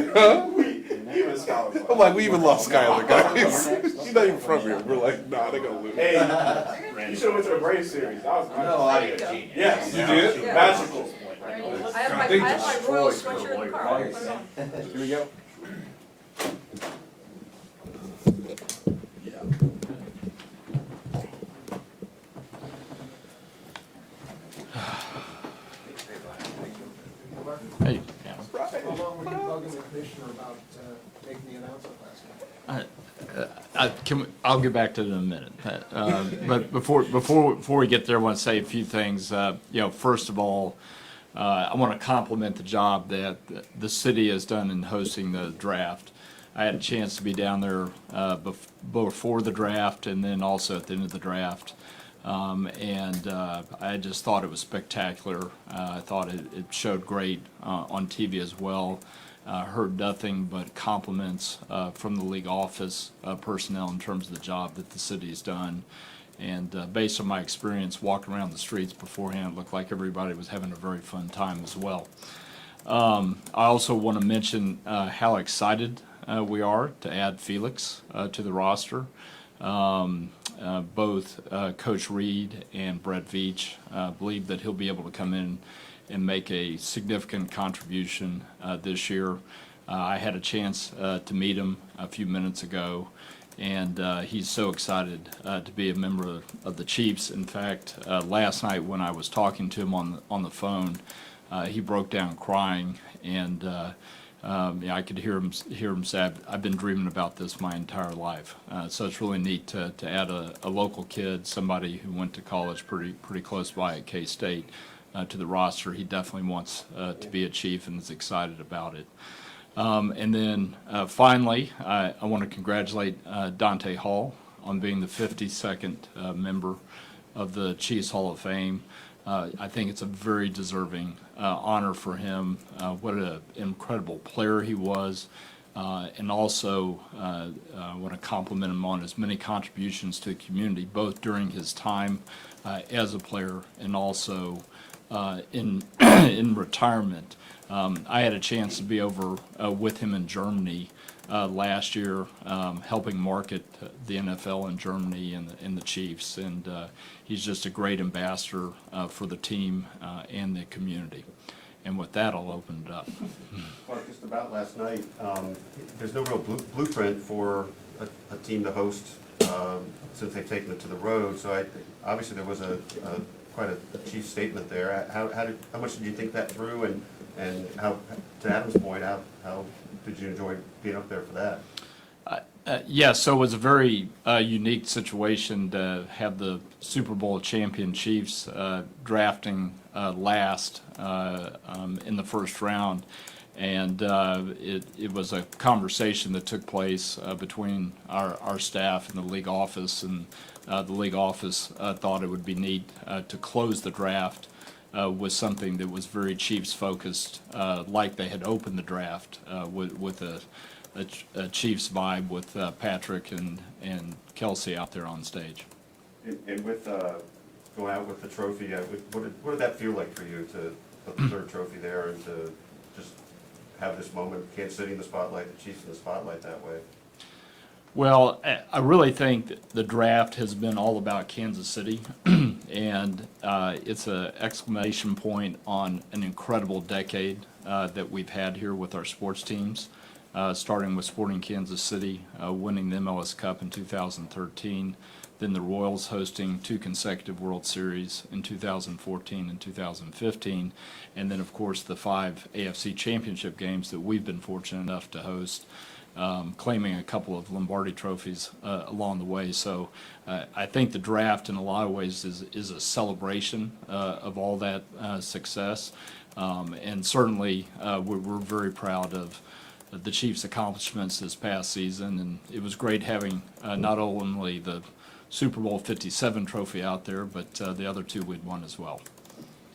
Even Skylar's I'm like, we even lost Skylar, guys. She's not even from here. We're like, nah, they're gonna lose. Hey, you should have went to the Braves series. That was nice. No, I genius. Yes. You did? Yeah. Magical. I have my Royal sweatshirt in the car. I'll put it on. Here we go. Hey, How long were you bugging the commissioner about making the announcement last night? I'll get back to it in a minute. But before we get there, I want to say a few things. First of all, I want to compliment the job that the city has done in hosting the draft. I had a chance to be down there before the draft and then also at the end of the draft. I just thought it was spectacular. I thought it showed great on TV as well. Heard nothing but compliments from the league office personnel in terms of the job that the city's done. And based on my experience walking around the streets beforehand, it looked like everybody was having a very fun time as well. I also want to mention how excited we are to add Felix to the roster. Both Coach Reed and Brett Veach believe that he'll be able to come in and make a significant contribution this year. I had a chance to meet him a few minutes ago, and he's so excited to be a member of the Chiefs. In fact, last night when I was talking to him on the phone, he broke down crying, and I could hear him say, "I've been dreaming about this my entire life." So it's really neat to add a local kid, somebody who went to college pretty close by at K-State, to the roster. He definitely wants to be a Chief and is excited about it. And then finally, I want to congratulate Dante Hall on being the 52nd member of the Chiefs Hall of Fame. I think it's a very deserving honor for him. What an incredible player he was. And also I want to compliment him on his many contributions to the community, both during his time as a player and also in retirement. I had a chance to be over with him in Germany last year, helping market the NFL in Germany and the Chiefs, and he's just a great ambassador for the team and the community. And with that, I'll open it up. Well, just about last night, there's no real blueprint for a team to host since they've taken it to the road. So obviously there was quite a chief statement there. How much did you think that through, and how, to Adam's point, how did you enjoy being up there for that? Yeah, so it was a very unique situation to have the Super Bowl champion Chiefs drafting last in the first round. And it was a conversation that took place between our staff and the league office, and the league office thought it would be neat to close the draft with something that was very Chiefs focused, like they had opened the draft with a Chiefs vibe with Patrick and Kelsey out there on stage. And with going out with the trophy, what did that feel like for you to put the third trophy there and to just have this moment, Kansas City in the spotlight, the Chiefs in the spotlight that way? Well, I really think that the draft has been all about Kansas City, and it's an exclamation point on an incredible decade that we've had here with our sports teams, starting with Sporting Kansas City, winning the MLS Cup in 2013, then the Royals hosting 2 consecutive World Series in 2014 and 2015, and then, of course, the 5 AFC Championship games that we've been fortunate enough to host, claiming a couple of Lombardi trophies along the way. So I think the draft in a lot of ways is a celebration of all that success, and certainly we're very proud of the Chiefs' accomplishments this past season, and it was great having not only the Super Bowl 57 trophy out there, but the other 2 we'd won as well.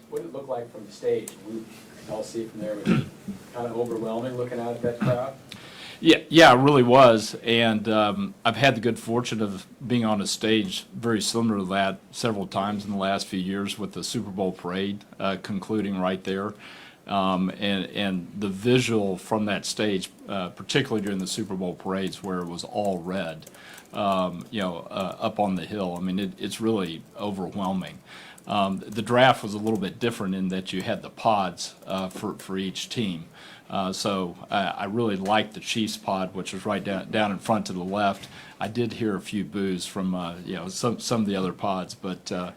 What did it look like from the stage? We all see it from there. Was it kind of overwhelming looking out at that crowd? Yeah, it really was, and I've had the good fortune of being on a stage very similar to that several times in the last few years with the Super Bowl parade concluding right there. And the visual from that stage, particularly during the Super Bowl parades where it was all red, up on the hill, I mean, it's really overwhelming. The draft was a little bit different in that you had the pods for each team. So I really liked the Chiefs pod, which was right down in front to the left. I did hear a few boos from some of the other pods, but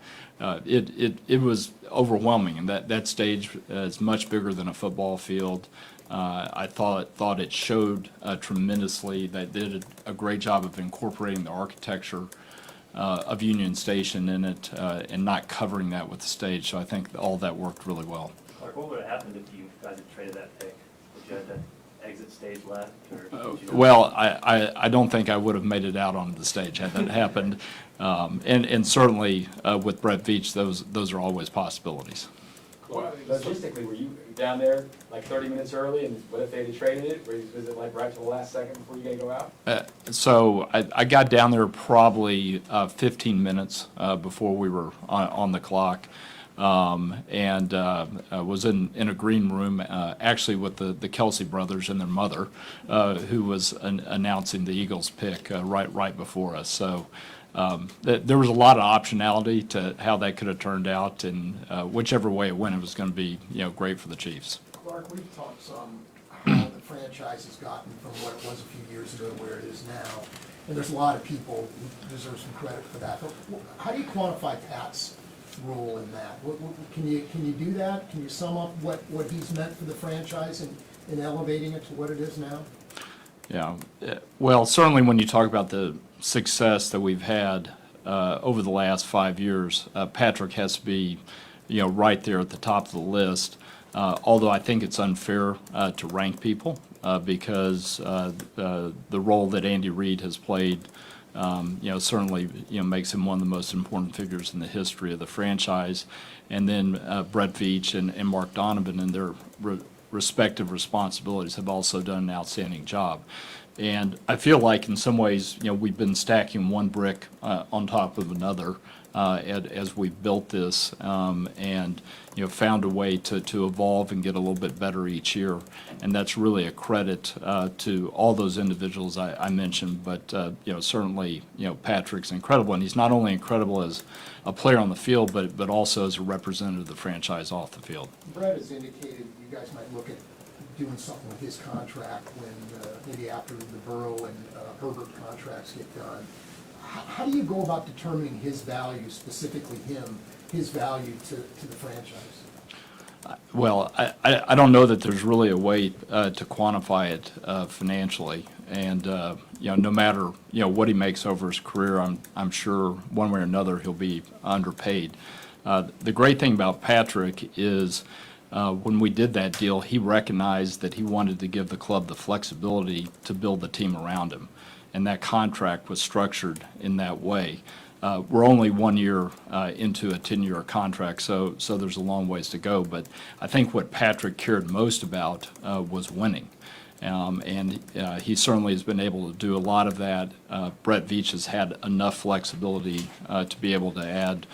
it was overwhelming, and that stage is much bigger than a football field. I thought it showed tremendously. They did a great job of incorporating the architecture of Union Station in it and not covering that with the stage. So I think all that worked really well. Clark, what would have happened if you guys had traded that pick? Would you have to exit stage left? Or did you- Well, I don't think I would have made it out onto the stage had that happened. And certainly with Brett Veach, those are always possibilities. Logistically, were you down there like 30 minutes early, and what if they'd have traded it? Was it like right to the last second before you gotta go out? So I got down there probably 15 minutes before we were on the clock. And was in a green room, actually with the Kelsey brothers and their mother, who was announcing the Eagles pick right before us. So there was a lot of optionality to how that could have turned out, and whichever way it went, it was going to be great for the Chiefs. Clark, we've talked some how the franchise has gotten from what it was a few years ago to where it is now. And there's a lot of people who deserve some credit for that. But how do you quantify Pat's role in that? Can you do that? Can you sum up what he's meant for the franchise and elevating it to what it is now? Yeah, well, certainly when you talk about the success that we've had over the last 5 years, Patrick has to be, right there at the top of the list. Although I think it's unfair to rank people because the role that Andy Reid has played, certainly, makes him one of the most important figures in the history of the franchise. And then Brett Veach and Mark Donovan and their respective responsibilities have also done an outstanding job. And I feel like in some ways, we've been stacking one brick on top of another as we've built this and, found a way to evolve and get a little bit better each year. And that's really a credit to all those individuals I mentioned, but, certainly, Patrick's incredible. And he's not only incredible as a player on the field, but also as a representative of the franchise off the field. Brett has indicated you guys might look at doing something with his contract when maybe after the Burrow and Herbert contracts get done. How do you go about determining his value, specifically his value to the franchise? Well, I don't know that there's really a way to quantify it financially. And, no matter, what he makes over his career, I'm sure one way or another he'll be underpaid. The great thing about Patrick is when we did that deal, he recognized that he wanted to give the club the flexibility to build the team around him. And that contract was structured in that way. We're only 1 year into a 10-year contract, so there's a long ways to go. But I think what Patrick cared most about was winning. And he certainly has been able to do a lot of that. Brett Veach has had enough flexibility to be able to add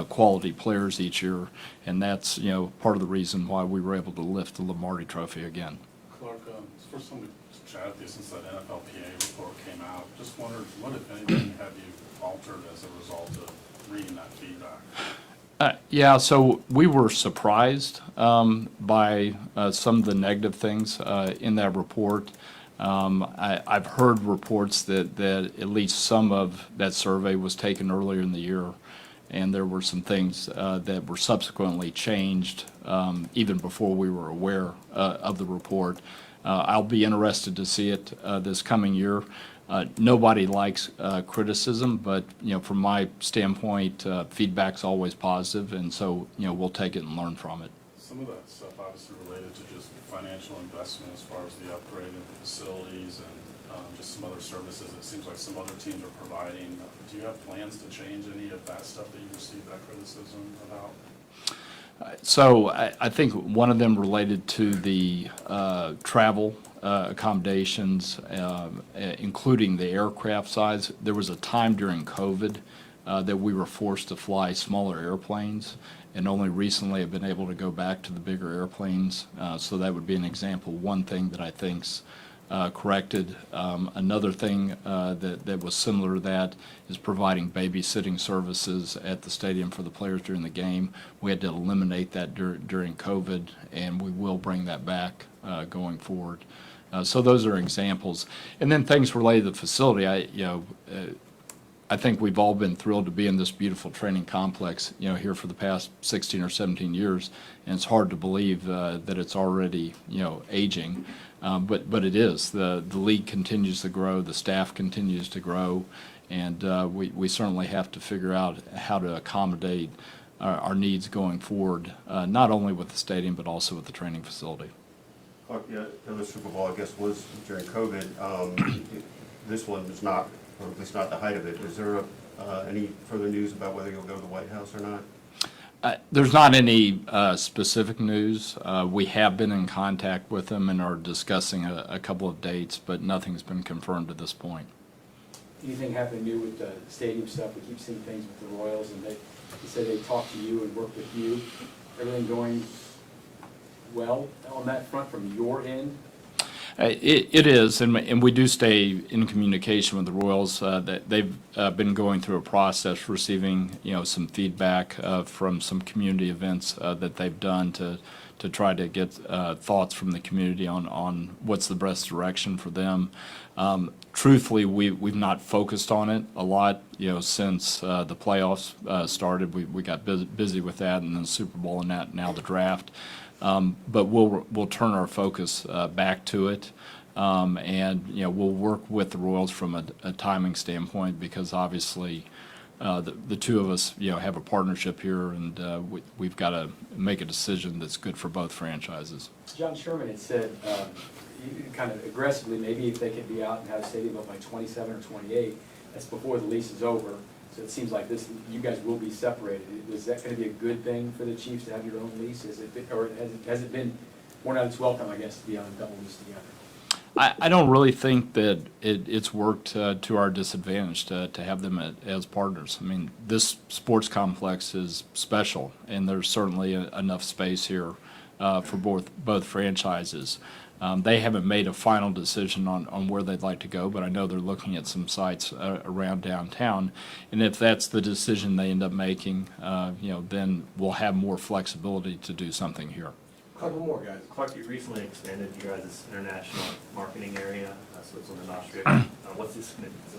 quality players each year, and that's part of the reason why we were able to lift the Lombardi Trophy again. Clark, it's the first time we've chatted with you since that NFLPA report came out. Just wondered, what, if anything, have you altered as a result of reading that feedback? Yeah, so we were surprised by some of the negative things in that report. I've heard reports that at least some of that survey was taken earlier in the year, and there were some things that were subsequently changed even before we were aware of the report. I'll be interested to see it this coming year. Nobody likes criticism, but from my standpoint, feedback's always positive, and so we'll take it and learn from it. Some of that stuff obviously related to just financial investment as far as the upgrade of the facilities and just some other services it seems like some other teams are providing. Do you have plans to change any of that stuff that you received that criticism about? So I think one of them related to the travel accommodations, including the aircraft size. There was a time during COVID that we were forced to fly smaller airplanes, and only recently have been able to go back to the bigger airplanes. So that would be an example, one thing that I think's corrected. Another thing that was similar to that is providing babysitting services at the stadium for the players during the game. We had to eliminate that during COVID, and we will bring that back going forward. So those are examples. And then things related to the facility. I think we've all been thrilled to be in this beautiful training complex, here for the past 16 or 17 years, and it's hard to believe that it's already, aging. But it is. The league continues to grow, the staff continues to grow, and we certainly have to figure out how to accommodate our needs going forward, not only with the stadium but also with the training facility. Yeah, the other Super Bowl, I guess, was during COVID. This one was not, or at least not the height of it. Is there any further news about whether you'll go to the White House or not? There's not any specific news. We have been in contact with them and are discussing a couple of dates, but nothing's been confirmed at this point. Anything happening new with the stadium stuff? We keep seeing things with the Royals, and they said they talked to you and worked with you. Everything going well on that front from your end? It is, and we do stay in communication with the Royals. That they've been going through a process, receiving some feedback from some community events that they've done to try to get thoughts from the community on what's the best direction for them. Truthfully, we've not focused on it a lot, since the playoffs started. We got busy with that, and then the Super Bowl, and now the draft. But we'll turn our focus back to it, and we'll work with the Royals from a timing standpoint, because obviously the two of us have a partnership here, and we've got to make a decision that's good for both franchises. John Sherman had said kind of aggressively, maybe if they could be out and have a stadium up by 27 or 28, that's before the lease is over. So it seems like you guys will be separated. Is that going to be a good thing for the Chiefs to have your own lease? Or has it been worn out its welcome, I guess, to be on a double lease together? I don't really think that it's worked to our disadvantage to have them as partners. I mean, this sports complex is special, and there's certainly enough space here for both franchises. They haven't made a final decision on where they'd like to go, but I know they're looking at some sites around downtown. And if that's the decision they end up making, then we'll have more flexibility to do something here. Couple more, guys. Clark, you recently expanded your guys' international marketing area, Switzerland and Austria. What's the significance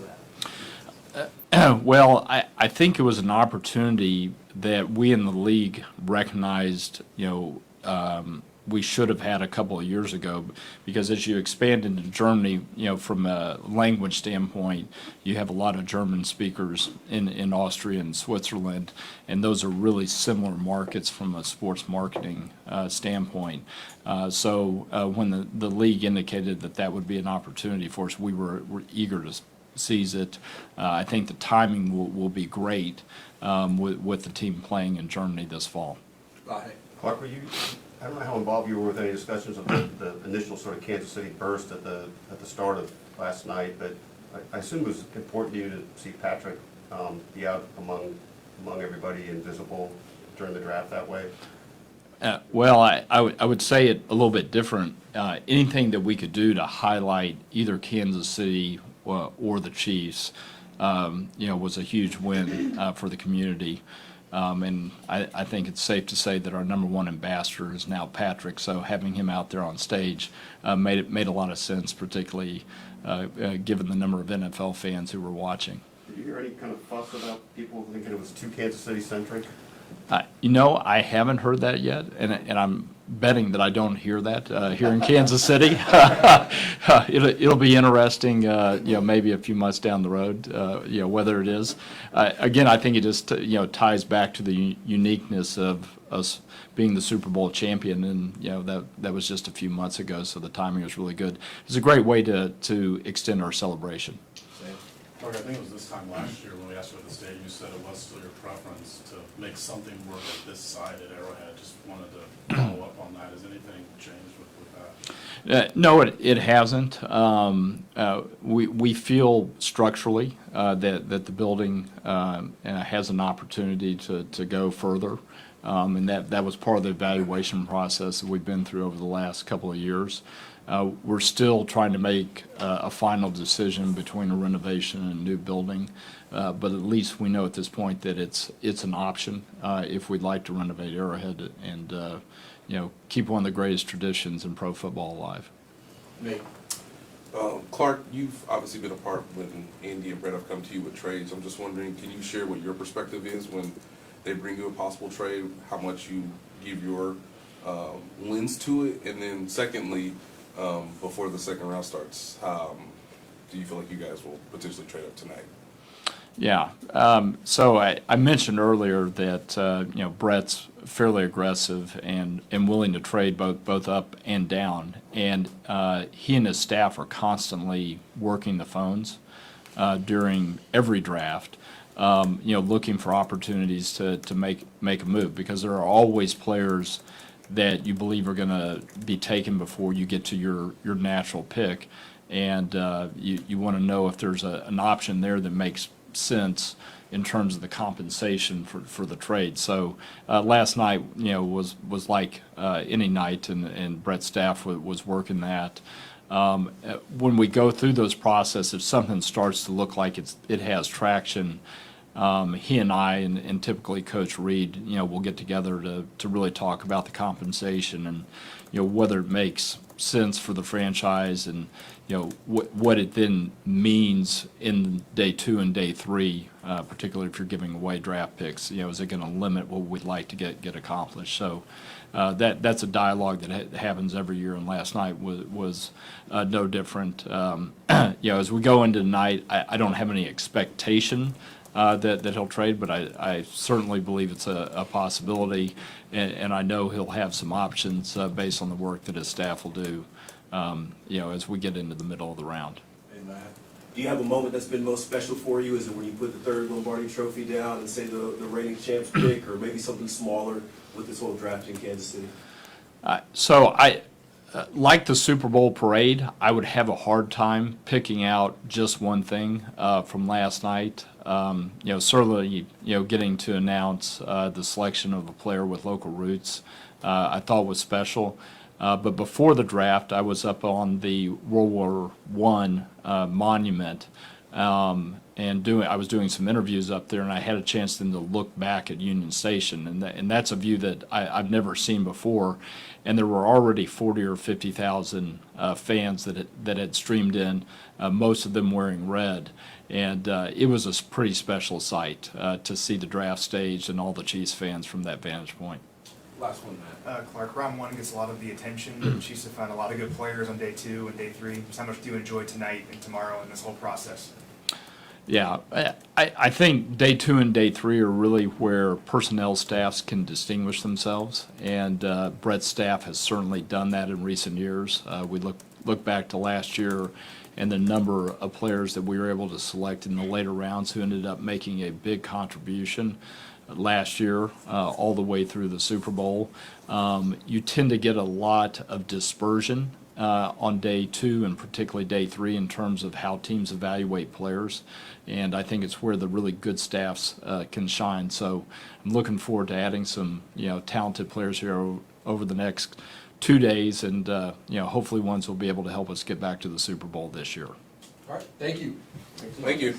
of that? Well, I think it was an opportunity that we in the league recognized, we should have had a couple of years ago, because as you expand into Germany, from a language standpoint, you have a lot of German speakers in Austria and Switzerland, and those are really similar markets from a sports marketing standpoint. So when the league indicated that would be an opportunity for us, we were eager to seize it. I think the timing will be great with the team playing in Germany this fall. Clark, I don't know how involved you were with any discussions of the initial sort of Kansas City burst at the start of last night, but I assume it was important to you to see Patrick be out among everybody and visible during the draft that way. Well, I would say it a little bit different. Anything that we could do to highlight either Kansas City or the Chiefs, was a huge win for the community. And I think it's safe to say that our number one ambassador is now Patrick, so having him out there on stage made a lot of sense, particularly given the number of NFL fans who were watching. Did you hear any kind of fuss about people thinking it was too Kansas City centric? I haven't heard that yet, and I'm betting that I don't hear that here in Kansas City. It'll be interesting, maybe a few months down the road, whether it is. Again, I think it just ties back to the uniqueness of us being the Super Bowl champion, and that was just a few months ago, so the timing was really good. It's a great way to extend our celebration. Clark, I think it was this time last year when we asked you at the stadium, you said it was still your preference to make something work at this side at Arrowhead. Just wanted to follow up on that. Has anything changed with that? No, it hasn't. We feel structurally that the building has an opportunity to go further. And that was part of the evaluation process that we've been through over the last couple of years. We're still trying to make a final decision between a renovation and a new building, but at least we know at this point that it's an option if we'd like to renovate Arrowhead and keep one of the greatest traditions in pro football alive. Nate. Clark, you've obviously been a part when Andy and Brett have come to you with trades. I'm just wondering, can you share what your perspective is when they bring you a possible trade, how much you give your lens to it? And then secondly, before the second round starts, do you feel like you guys will potentially trade up tonight? Yeah. So I mentioned earlier that Brett's fairly aggressive and willing to trade both up and down, and he and his staff are constantly working the phones during every draft, looking for opportunities to make a move, because there are always players that you believe are going to be taken before you get to your natural pick, and you want to know if there's an option there that makes sense in terms of the compensation for the trade. So last night, was like any night, and Brett's staff was working that. When we go through those processes, if something starts to look like it has traction, he and I and typically Coach Reed, will get together to really talk about the compensation and whether it makes sense for the franchise, and what it then means in day 2 and day 3, particularly if you're giving away draft picks. Is it going to limit what we'd like to get accomplished? So that's a dialogue that happens every year, and last night was no different. As we go into tonight, I don't have any expectation that he'll trade, but I certainly believe it's a possibility, and I know he'll have some options based on the work that his staff will do, as we get into the middle of the round. Amen. Do you have a moment that's been most special for you? Is it when you put the third Lombardi Trophy down and say the reigning champs pick, or maybe something smaller with this whole draft in Kansas City? So I, like the Super Bowl parade, I would have a hard time picking out just one thing from last night. Certainly, getting to announce the selection of a player with local roots, I thought was special. But before the draft, I was up on the World War I monument, and I was doing some interviews up there, and I had a chance then to look back at Union Station, and that's a view that I've never seen before. And there were already 40 or 50,000 fans that had streamed in, most of them wearing red. And it was a pretty special sight to see the draft stage and all the Chiefs fans from that vantage point. Last one, Matt. Clark, round 1 gets a lot of the attention. The Chiefs have found a lot of good players on day 2 and day 3. Just how much do you enjoy tonight and tomorrow and this whole process? Yeah, I think day 2 and day 3 are really where personnel staffs can distinguish themselves, and Brett's staff has certainly done that in recent years. We look back to last year and the number of players that we were able to select in the later rounds who ended up making a big contribution last year, all the way through the Super Bowl. You tend to get a lot of dispersion on day 2 and particularly day 3 in terms of how teams evaluate players, and I think it's where the really good staffs can shine. So I'm looking forward to adding some talented players here over the next 2 days, and hopefully ones will be able to help us get back to the Super Bowl this year. All right, thank you. Thank you.